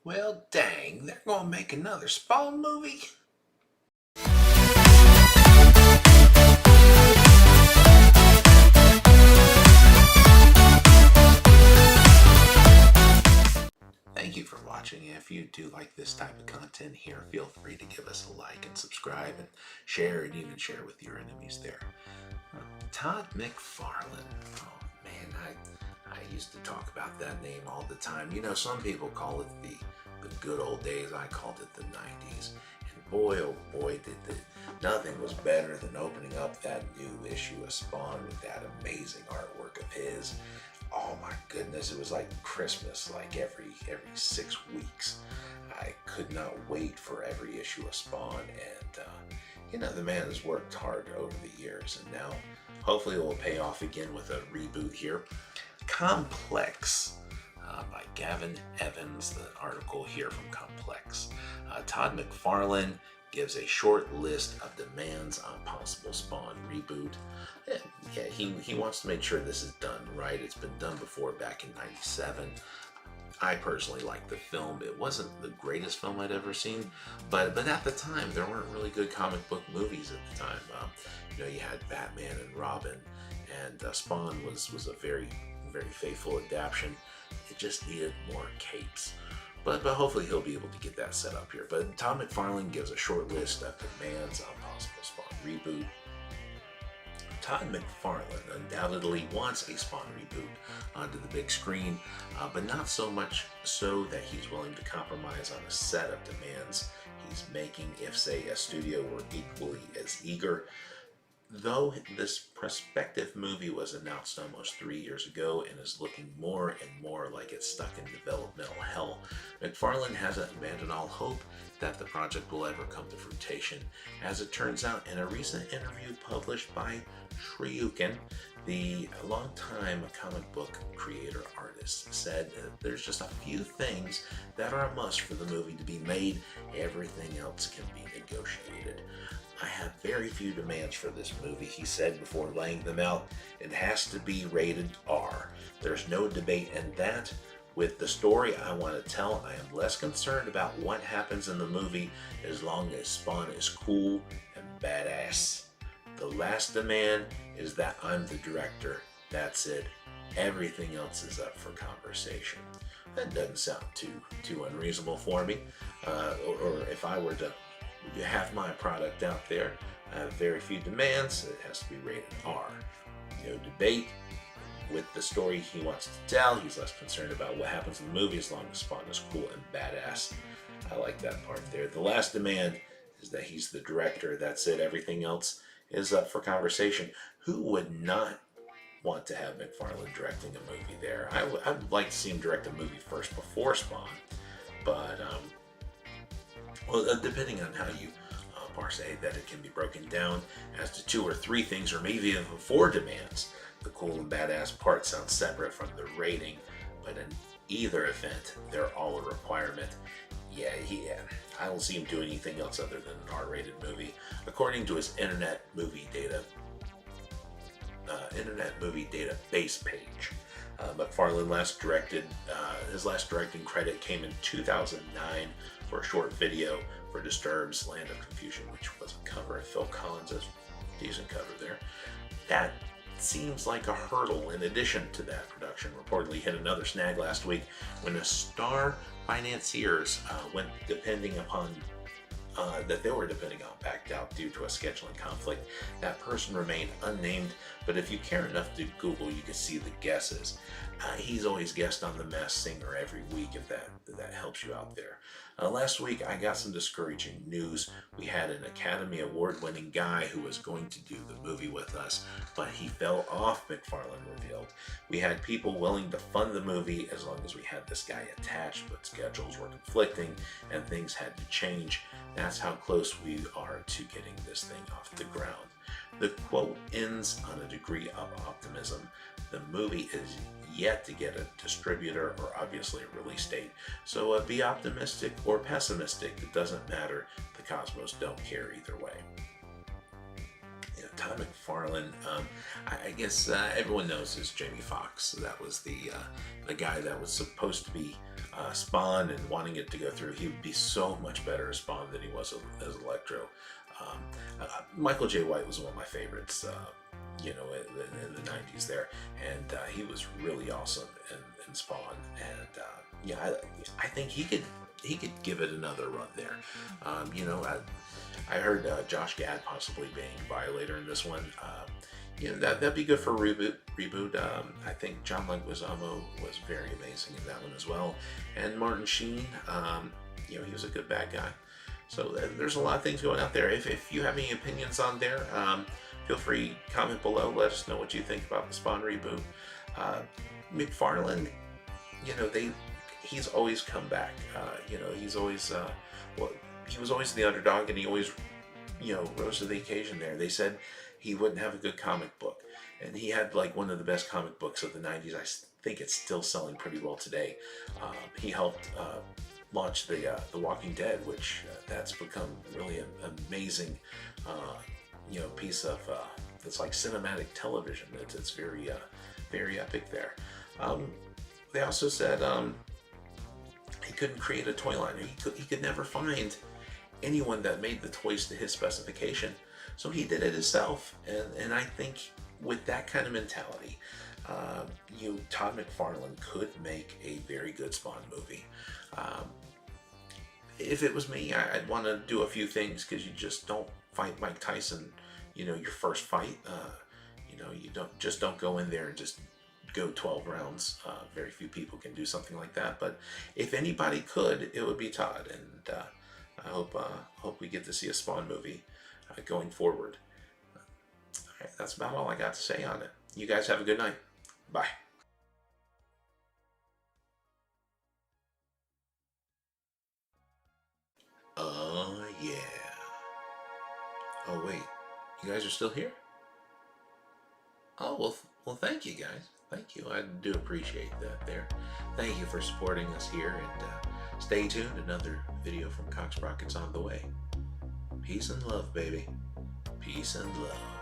Well, dang, they're gonna make another Spawn movie? Thank you for watching. If you do like this type of content here, feel free to give us a like and subscribe and share, and even share with your enemies there. Todd McFarlane. Oh man, I used to talk about that name all the time. You know, some people call it the good old days. I called it the 90s. And boy, oh boy, nothing was better than opening up that new issue of Spawn with that amazing artwork of his. Oh my goodness, it was like Christmas, like every 6 weeks. I could not wait for every issue of Spawn, and you know, the man has worked hard over the years, and now hopefully it will pay off again with a reboot here. Complex by Gavin Evans, the article here from Complex. Todd McFarlane gives a short list of demands on possible Spawn reboot. Yeah, he wants to make sure this is done right. It's been done before back in '97. I personally liked the film. It wasn't the greatest film I'd ever seen, but at the time there weren't really good comic book movies at the time. You know, you had Batman and Robin, and Spawn was a very faithful adaptation. It just needed more capes. But hopefully he'll be able to get that set up here. But Todd McFarlane gives a short list of demands on possible Spawn reboot. Todd McFarlane undoubtedly wants a Spawn reboot onto the big screen, but not so much so that he's willing to compromise on a set of demands he's making if, say, a studio were equally as eager. Though this prospective movie was announced almost 3 years ago and is looking more and more like it's stuck in developmental hell, McFarlane hasn't abandoned all hope that the project will ever come to fruition. As it turns out, in a recent interview published by Shryukin, the longtime comic book creator artist said that there's just a few things that are a must for the movie to be made. Everything else can be negotiated. I have very few demands for this movie, he said before laying them out. It has to be rated R. There's no debate in that. With the story I want to tell, I am less concerned about what happens in the movie as long as Spawn is cool and badass. The last demand is that I'm the director. That's it. Everything else is up for conversation. That doesn't sound too unreasonable for me. Or if I were to have my product out there, I have very few demands. It has to be rated R. No debate with the story he wants to tell. He's less concerned about what happens in the movie as long as Spawn is cool and badass. I like that part there. The last demand is that he's the director. That's it. Everything else is up for conversation. Who would not want to have McFarlane directing a movie there? I would like to see him direct a movie first before Spawn, but well, depending on how you parse that, it can be broken down as to 2 or 3 things, or maybe even 4 demands. The cool and badass part sounds separate from the rating, but in either event, they're all a requirement. Yeah, I don't see him do anything else other than an R-rated movie. According to his Internet Movie Database page, McFarlane his last directing credit came in 2009 for a short video for Disturbed's Land of Confusion, which was a cover of Phil Collins' decent cover there. That seems like a hurdle. In addition to that, production reportedly hit another snag last week when the star financiers that they were depending on backed out due to a scheduling conflict. That person remained unnamed, but if you care enough to Google, you can see the guesses. He's always guessed on The Masked Singer every week, if that helps you out there. Last week, I got some discouraging news. We had an Academy Award-winning guy who was going to do the movie with us, but he fell off, McFarlane revealed. We had people willing to fund the movie as long as we had this guy attached, but schedules were conflicting and things had to change. That's how close we are to getting this thing off the ground. The quote ends on a degree of optimism. The movie is yet to get a distributor or obviously a release date, so be optimistic or pessimistic. It doesn't matter. The Cosmos don't care either way. Yeah, Todd McFarlane. I guess everyone knows is Jamie Foxx. That was the guy that was supposed to be Spawn and wanting it to go through. He would be so much better as Spawn than he was as Electro. Michael J. White was one of my favorites. You know, in the 90s there, and he was really awesome in Spawn. And yeah, I think he could give it another run there. You know, I heard Josh Gad possibly being Violator in this one. You know, that'd be good for Reboot. I think John Leguizamo was very amazing in that one as well, and Martin Sheen. You know, he was a good bad guy. So there's a lot of things going out there. If you have any opinions on there, feel free to comment below. Let us know what you think about the Spawn reboot. McFarlane, you know, he's always come back. You know, he's always he was always the underdog, and he always, you know, rose to the occasion there. They said he wouldn't have a good comic book, and he had like one of the best comic books of the 90s. I think it's still selling pretty well today. He helped launch the Walking Dead, which that's become really an amazing you know, piece of it's like cinematic television. It's very very epic there. They also said he couldn't create a toy line. He could never find anyone that made the toys to his specification, so he did it himself. And I think with that kind of mentality, Todd McFarlane could make a very good Spawn movie. If it was me, I'd want to do a few things, because you just don't fight Mike Tyson, you know, your first fight. You know, you don't go in there and just go 12 rounds. Very few people can do something like that. But if anybody could, it would be Todd. And I hope we get to see a Spawn movie going forward. All right, that's about all I got to say on it. You guys have a good night. Bye. Oh yeah. Oh wait, you guys are still here? Oh well, thank you guys. Thank you. I do appreciate that there. Thank you for supporting us here, and stay tuned. Another video from CockSprocket's on the way. Peace and love, baby. Peace and love.